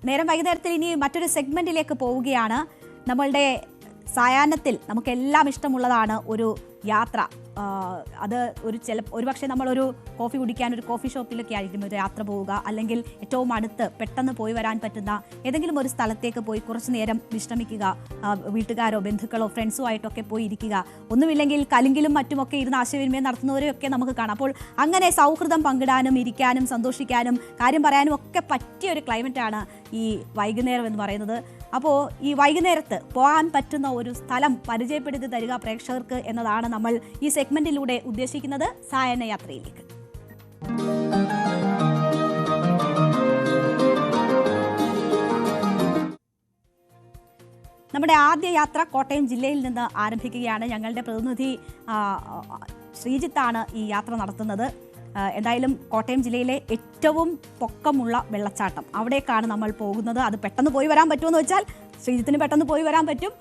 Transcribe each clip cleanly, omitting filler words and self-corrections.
നേരം വൈകുന്നേരത്തിൽ ഇനി മറ്റൊരു സെഗ്മെന്റിലേക്ക് പോവുകയാണ്. നമ്മളുടെ സായാഹ്നത്തിൽ നമുക്കെല്ലാം ഇഷ്ടമുള്ളതാണ് ഒരു യാത്ര. അത് ഒരുപക്ഷെ നമ്മളൊരു കോഫി കുടിക്കാൻ ഒരു കോഫി ഷോപ്പിലൊക്കെ ആയിരിക്കും ഒരു യാത്ര പോവുക, അല്ലെങ്കിൽ ഏറ്റവും അടുത്ത് പെട്ടെന്ന് പോയി വരാൻ പറ്റുന്ന ഏതെങ്കിലും ഒരു സ്ഥലത്തേക്ക് പോയി കുറച്ചു നേരം വിശ്രമിക്കുക, വീട്ടുകാരോ ബന്ധുക്കളോ ഫ്രണ്ട്സോ ആയിട്ടൊക്കെ പോയി ഇരിക്കുക. ഒന്നുമില്ലെങ്കിൽ കലിങ്കിലും മറ്റുമൊക്കെ ഇരുന്ന് ആശയവിനിമയം നടത്തുന്നവരെയൊക്കെ നമുക്ക് കാണാം. അപ്പോൾ അങ്ങനെ സൗഹൃദം പങ്കിടാനും ഇരിക്കാനും സന്തോഷിക്കാനും കാര്യം പറയാനും ഒക്കെ പറ്റിയ ഒരു ക്ലൈമറ്റാണ് ഈ വൈകുന്നേരം എന്ന് പറയുന്നത്. അപ്പോൾ ഈ വൈകുന്നേരത്ത് പോകാൻ പറ്റുന്ന ഒരു സ്ഥലം പരിചയപ്പെടുത്തി തരിക പ്രേക്ഷകർക്ക് എന്നതാണ് നമ്മൾ ഈ സെഗ്മെന്റിലൂടെ ഉദ്ദേശിക്കുന്നത്. സായാഹ്ന യാത്രയിലേക്ക് നമ്മുടെ ആദ്യ യാത്ര കോട്ടയം ജില്ലയിൽ നിന്ന് ആരംഭിക്കുകയാണ്. ഞങ്ങളുടെ പ്രതിനിധി ശ്രീജിത്താണ് ഈ യാത്ര നടത്തുന്നത്. എന്തായാലും കോട്ടയം ജില്ലയിലെ ഏറ്റവും പൊക്കമുള്ള വെള്ളച്ചാട്ടം അവിടേക്കാണ് നമ്മൾ പോകുന്നത്. അത് പെട്ടെന്ന് പോയി വരാൻ പറ്റുമെന്ന് വെച്ചാൽ ശ്രീജിത്തിന് പെട്ടെന്ന് പോയി വരാൻ പറ്റും,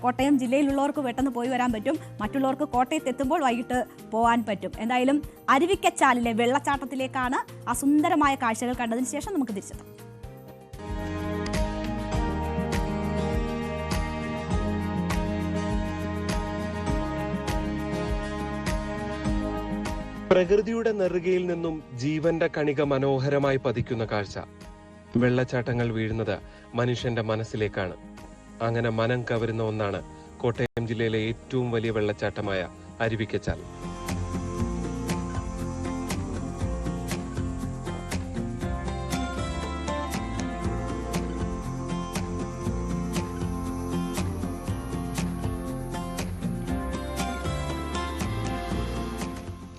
കോട്ടയം ജില്ലയിലുള്ളവർക്ക് പെട്ടെന്ന് പോയി വരാൻ പറ്റും, മറ്റുള്ളവർക്ക് കോട്ടയത്ത് എത്തുമ്പോൾ വൈകിട്ട് പോകാൻ പറ്റും. എന്തായാലും അരുവിക്കച്ചാലിലെ വെള്ളച്ചാട്ടത്തിലേക്കാണ് ആ സുന്ദരമായ കാഴ്ചകൾ കണ്ടതിന് ശേഷം നമുക്ക് തിരിച്ചെത്താം. പ്രകൃതിയുടെ നെറുകയിൽ നിന്നും ജീവന്റെ കണിക മനോഹരമായി പതിക്കുന്ന കാഴ്ച. വെള്ളച്ചാട്ടങ്ങൾ വീഴുന്നത് മനുഷ്യന്റെ മനസ്സിലേക്കാണ്. അങ്ങനെ മനം കവരുന്ന ഒന്നാണ് കോട്ടയം ജില്ലയിലെ ഏറ്റവും വലിയ വെള്ളച്ചാട്ടമായ അരുവിക്കച്ചാൽ.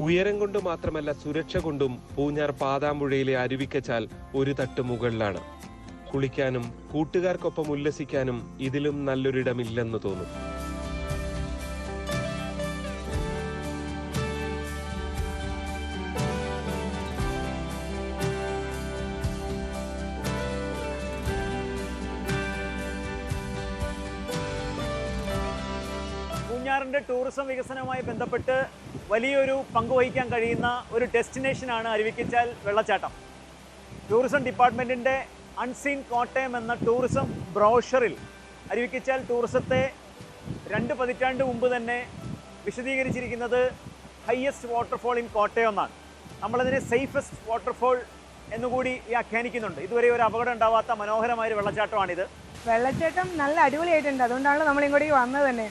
ഉയരം കൊണ്ട് മാത്രമല്ല സുരക്ഷ കൊണ്ടും പൂഞ്ഞാർ പാതാമ്പുഴയിലെ അരുവിക്കച്ചാൽ ഒരു തട്ട് മുകളിലാണ്. കുളിക്കാനും കൂട്ടുകാർക്കൊപ്പം ഉല്ലസിക്കാനും ഇതിലും നല്ലൊരിടമില്ലെന്ന് തോന്നും. പൂഞ്ഞാറിന്റെ ടൂറിസം വികസനവുമായി ബന്ധപ്പെട്ട് വലിയൊരു പങ്കുവഹിക്കാൻ കഴിയുന്ന ഒരു ഡെസ്റ്റിനേഷനാണ് അരുവിക്കച്ചാൽ വെള്ളച്ചാട്ടം. ടൂറിസം ഡിപ്പാർട്ട്മെൻറ്റിൻ്റെ അൺസീൻ കോട്ടയം എന്ന ടൂറിസം ബ്രോഷറിൽ അരുവിക്കച്ചാൽ ടൂറിസത്തെ 2 പതിറ്റാണ്ട് മുമ്പ് തന്നെ വിശദീകരിച്ചിരിക്കുന്നത് ഹയസ്റ്റ് വാട്ടർഫോൾ ഇൻ കോട്ടയം എന്നാണ്. നമ്മളതിനെ സേഫസ്റ്റ് വാട്ടർഫോൾ എന്നുകൂടി വ്യാഖ്യാനിക്കുന്നുണ്ട്. ഇതുവരെ ഒരു അപകടം ഉണ്ടാവാത്ത മനോഹരമായൊരു വെള്ളച്ചാട്ടമാണിത്. വെള്ളച്ചാട്ടം നല്ല അടിപൊളിയായിട്ടുണ്ട്. അതുകൊണ്ടാണ് നമ്മൾ ഇങ്ങോട്ടേക്ക് വന്നത് തന്നെ.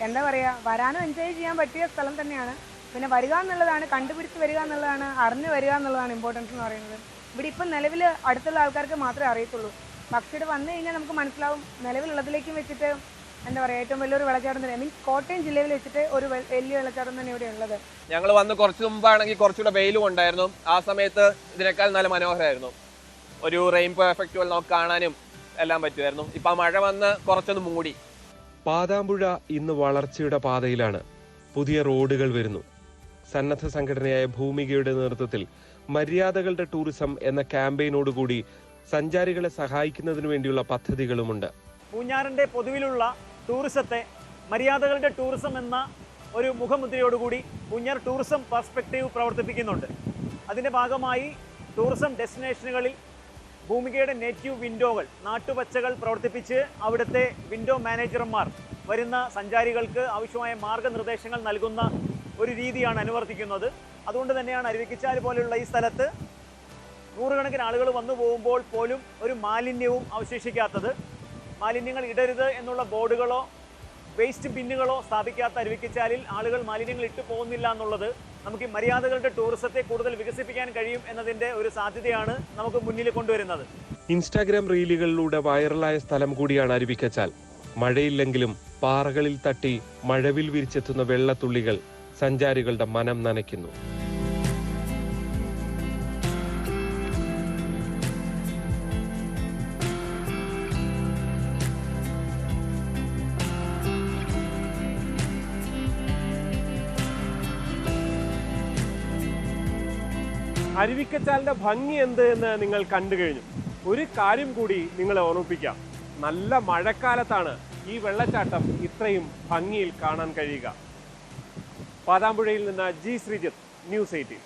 എന്താ പറയുക, വരാനും എൻജോയ് ചെയ്യാൻ പറ്റിയ സ്ഥലം തന്നെയാണ്. പിന്നെ വരിക എന്നുള്ളതാണ്, കണ്ടുപിടിച്ച് വരിക എന്നുള്ളതാണ്, അറിഞ്ഞു വരിക എന്നുള്ളതാണ് ഇമ്പോർട്ടൻസ് എന്ന് പറയുന്നത്. ഇവിടെ ഇപ്പം നിലവിൽ അടുത്തുള്ള ആൾക്കാർക്ക് മാത്രമേ അറിയത്തുള്ളൂ. പക്ഷേ ഇവിടെ വന്നു കഴിഞ്ഞാൽ നമുക്ക് മനസ്സിലാവും നിലവിലുള്ളതിലേക്കും വെച്ചിട്ട് എന്താ പറയുക ഏറ്റവും വലിയൊരു വെള്ളച്ചാട്ടം തന്നെ, മീൻസ് കോട്ടയം ജില്ലയിൽ വെച്ചിട്ട് ഒരു വലിയ വെള്ളച്ചാട്ടം തന്നെ ഇവിടെ ഉള്ളത്. ഞങ്ങൾ വന്ന് കുറച്ച് മുമ്പാണെങ്കിൽ കുറച്ചുകൂടെ വെയിലും ഉണ്ടായിരുന്നു. ആ സമയത്ത് ഇതിനേക്കാൾ നല്ല മനോഹരമായിരുന്നു. ഒരു റെയിൻബോ എഫക്റ്റ് നമുക്ക് കാണാനും എല്ലാം പറ്റുമായിരുന്നു. ഇപ്പം മഴ വന്ന് കുറച്ചൊന്ന് മൂടി. പാതാമ്പുഴ ഇന്ന് വളർച്ചയുടെ പാതയിലാണ്. പുതിയ റോഡുകൾ വരുന്നു. സന്നദ്ധ സംഘടനയായ ഭൂമികയുടെ നേതൃത്വത്തിൽ മര്യാദകളുടെ ടൂറിസം എന്ന ക്യാമ്പയിനോടുകൂടി സഞ്ചാരികളെ സഹായിക്കുന്നതിന് വേണ്ടിയുള്ള പദ്ധതികളുമുണ്ട്. പൂഞ്ഞാറിന്റെ പൊതുവിലുള്ള ടൂറിസത്തെ മര്യാദകളുടെ ടൂറിസം എന്ന ഒരു മുഖമുദ്രയോടുകൂടി പൂഞ്ഞാർ ടൂറിസം പെർസ്പെക്റ്റീവ് പ്രവർത്തിപ്പിക്കുന്നുണ്ട്. അതിന്റെ ഭാഗമായി ടൂറിസം ഡെസ്റ്റിനേഷനുകളിൽ ഭൂമികയുടെ നേറ്റീവ് വിൻഡോകൾ, നാട്ടുപച്ചകൾ പ്രവർത്തിപ്പിച്ച് അവിടുത്തെ വിൻഡോ മാനേജർമാർ വരുന്ന സഞ്ചാരികൾക്ക് ആവശ്യമായ മാർഗനിർദ്ദേശങ്ങൾ നൽകുന്ന ഒരു രീതിയാണ് അനുവർത്തിക്കുന്നത്. അതുകൊണ്ട് തന്നെയാണ് അരുവിക്കച്ചാൽ പോലെയുള്ള ഈ സ്ഥലത്ത് നൂറുകണക്കിന് ആളുകൾ വന്നു പോകുമ്പോൾ പോലും ഒരു മാലിന്യവും അവശേഷിക്കാത്തത്. മാലിന്യങ്ങൾ ഇടരുത് എന്നുള്ള ബോർഡുകളോ വേസ്റ്റ് ബിന്നുകളോ സ്ഥാപിക്കാത്ത അരുവിക്കച്ചാലിൽ ആളുകൾ മാലിന്യങ്ങൾ ഇട്ടു പോകുന്നില്ല എന്നുള്ളത് നമുക്ക് ഈ മര്യാദകളുടെ ടൂറിസത്തെ കൂടുതൽ വികസിപ്പിക്കാൻ കഴിയും എന്നതിൻ്റെ ഒരു സാധ്യതയാണ് നമുക്ക് മുന്നിൽ കൊണ്ടുവരുന്നത്. ഇൻസ്റ്റാഗ്രാം റീലുകളിലൂടെ വൈറലായ സ്ഥലം കൂടിയാണ് അരുവിക്കച്ചാൽ. മഴയില്ലെങ്കിലും പാറകളിൽ തട്ടി മഴവിൽ വിരിച്ചെത്തുന്ന വെള്ളത്തുള്ളികൾ സഞ്ചാരികളുടെ മനം നനയ്ക്കുന്നു. അരുവിക്കച്ചാലിന്റെ ഭംഗി എന്ത് എന്ന് നിങ്ങൾ കണ്ടു കഴിഞ്ഞു. ഒരു കാര്യം കൂടി നിങ്ങളെ ഓർമ്മിപ്പിക്കാം. നല്ല മഴക്കാലത്താണ് ഈ വെള്ളച്ചാട്ടം ഇത്രയും ഭംഗിയിൽ കാണാൻ കഴിയുക. പാതാമ്പുഴയിൽ നിന്ന് ജി ശ്രീജിത്ത്, ന്യൂസ് 18.